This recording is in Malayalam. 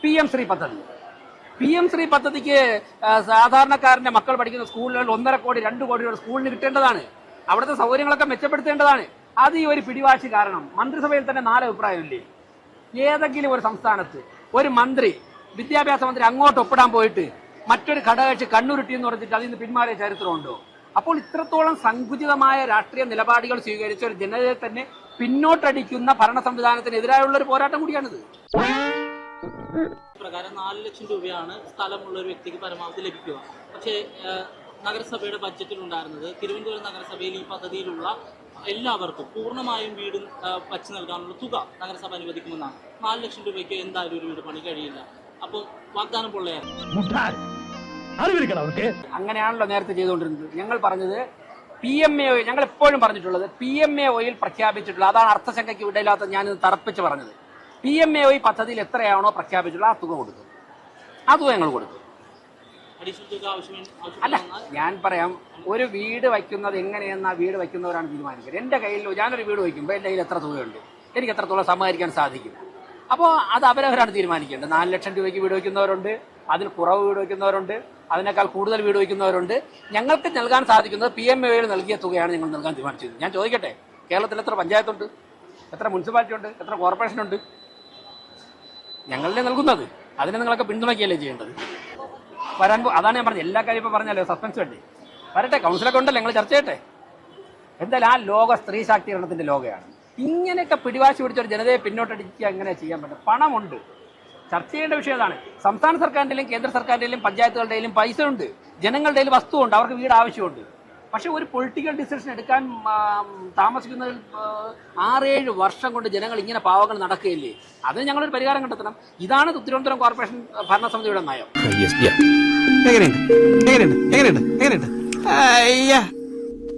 PM ശ്രീ പദ്ധതി. PM ശ്രീ പദ്ധതിക്ക് സാധാരണക്കാരന്റെ മക്കൾ പഠിക്കുന്ന സ്കൂളുകളിൽ 1.5 കോടി 2 കോടി രൂപ സ്കൂളിന് കിട്ടേണ്ടതാണ്. അവിടുത്തെ സൗകര്യങ്ങളൊക്കെ മെച്ചപ്പെടുത്തേണ്ടതാണ്. അത് ഈ ഒരു പിടിവാശി കാരണം മന്ത്രിസഭയിൽ തന്നെ 4 അഭിപ്രായമില്ലേ? ഏതെങ്കിലും ഒരു സംസ്ഥാനത്ത് ഒരു മന്ത്രി, വിദ്യാഭ്യാസ മന്ത്രി അങ്ങോട്ട് ഒപ്പിടാൻ പോയിട്ട് മറ്റൊരു ഘടകകക്ഷി കണ്ണുരുട്ടി എന്ന് പറഞ്ഞിട്ട് അതിൽ നിന്ന് പിന്മാറിയ ചരിത്രമുണ്ടോ? അപ്പോൾ ഇത്രത്തോളം സങ്കുചിതമായ രാഷ്ട്രീയ നിലപാടുകൾ സ്വീകരിച്ച ഒരു ജനതയെ തന്നെ പിന്നോട്ടടിക്കുന്ന ഭരണ സംവിധാനത്തിനെതിരായുള്ള ഒരു പോരാട്ടം കൂടിയാണിത്. പ്രകാരം 4 ലക്ഷം രൂപയാണ് സ്ഥലമുള്ള ഒരു വ്യക്തിക്ക് പരമാവധി ലഭിക്കുക. പക്ഷേ നഗരസഭയുടെ ബഡ്ജറ്റിൽ ഉണ്ടായിരുന്നത് തിരുവനന്തപുരം നഗരസഭയിൽ ഈ പദ്ധതിയിലുള്ള എല്ലാവർക്കും പൂർണ്ണമായും വീട് വച്ചു നൽകാനുള്ള തുക നഗരസഭ അനുവദിക്കുമെന്നാണ്. 4 ലക്ഷം രൂപയ്ക്ക് എന്തായാലും ഒരു വീട് പണി കഴിയില്ല. അപ്പോൾ വാഗ്ദാനം പൊള്ളയാണ്. അങ്ങനെയാണല്ലോ നേരത്തെ ചെയ്തുകൊണ്ടിരുന്നത്. ഞങ്ങൾ പറഞ്ഞത് PMAOയിൽ, ഞങ്ങൾ എപ്പോഴും പറഞ്ഞിട്ടുള്ളത് PMAOയിൽ പ്രഖ്യാപിച്ചിട്ടുള്ള, അതാണ് അർത്ഥശങ്കയ്ക്ക് വിടയില്ലാത്ത ഞാനിത് തറപ്പിച്ച് പറഞ്ഞത്. PMAOI പദ്ധതിയിൽ എത്രയാണോ പ്രഖ്യാപിച്ചിട്ടുള്ള ആ തുക കൊടുക്കും. ആ തുക ഞങ്ങൾ കൊടുക്കും. അല്ല, ഞാൻ പറയാം, ഒരു വീട് വയ്ക്കുന്നത് എങ്ങനെയെന്ന് ആ വീട് വയ്ക്കുന്നവരാണ് തീരുമാനിക്കുന്നത്. എൻ്റെ കയ്യിൽ ഞാനൊരു വീട് വയ്ക്കുമ്പോൾ എൻ്റെ കയ്യിൽ എത്ര തുകയുണ്ട്, എനിക്ക് എത്രത്തോളം സമാഹരിക്കാൻ സാധിക്കും, അപ്പോൾ അത് അവരവരാണ് തീരുമാനിക്കേണ്ടത്. 4 ലക്ഷം രൂപയ്ക്ക് വീട് വയ്ക്കുന്നവരുണ്ട്, അതിൽ കുറവ് വീട് വയ്ക്കുന്നവരുണ്ട്, അതിനേക്കാൾ കൂടുതൽ വീട് വയ്ക്കുന്നവരുണ്ട്. ഞങ്ങൾക്ക് നൽകാൻ സാധിക്കുന്നത് PMAOയിൽ നൽകിയ തുകയാണ് ഞങ്ങൾ നൽകാൻ തീരുമാനിച്ചത്. ഞാൻ ചോദിക്കട്ടെ, കേരളത്തിൽ എത്ര പഞ്ചായത്തുണ്ട്, എത്ര മുനിസിപ്പാലിറ്റി ഉണ്ട്, എത്ര കോർപ്പറേഷൻ ഉണ്ട്? ഞങ്ങളല്ലേ നൽകുന്നത്. അതിനെ നിങ്ങളൊക്കെ പിന്തുണയ്ക്കുകയല്ലേ ചെയ്യേണ്ടത്? അതാണ് ഞാൻ പറഞ്ഞത്. എല്ലാ കാര്യം ഇപ്പോൾ പറഞ്ഞാലോ സസ്പെൻസ് വേണ്ടി വരട്ടെ, കൗൺസിലൊക്കെ ഉണ്ടല്ലോ, ഞങ്ങൾ ചർച്ച ചെയ്യട്ടെ. എന്തായാലും ആ ലോക സ്ത്രീ ശാക്തീകരണത്തിന്റെ ലോകയാണ്. ഇങ്ങനെയൊക്കെ പിടിവാശി പിടിച്ചൊരു ജനതയെ പിന്നോട്ടടിക്കുക എങ്ങനെ ചെയ്യാൻ പറ്റും? പണമുണ്ട്, ചർച്ച ചെയ്യേണ്ട വിഷയം അതാണ്. സംസ്ഥാന സർക്കാരിൻ്റെയും കേന്ദ്ര സർക്കാരിൻ്റെയും പഞ്ചായത്തുകളുടെയും പൈസ ഉണ്ട്, ജനങ്ങളുടെ വസ്തുവുണ്ട്, അവർക്ക് വീട് ആവശ്യമുണ്ട്. പക്ഷെ ഒരു പൊളിറ്റിക്കൽ ഡിസിഷൻ എടുക്കാൻ താമസിക്കുന്നതിൽ 6-7 വർഷം കൊണ്ട് ജനങ്ങൾ ഇങ്ങനെ പാവങ്ങൾ നടക്കുകയില്ലേ? അതിന് ഞങ്ങളൊരു പരിഹാരം കണ്ടെത്തണം. ഇതാണ് തിരുവനന്തപുരം കോർപ്പറേഷൻ ഭരണസമിതിയുടെ നയം.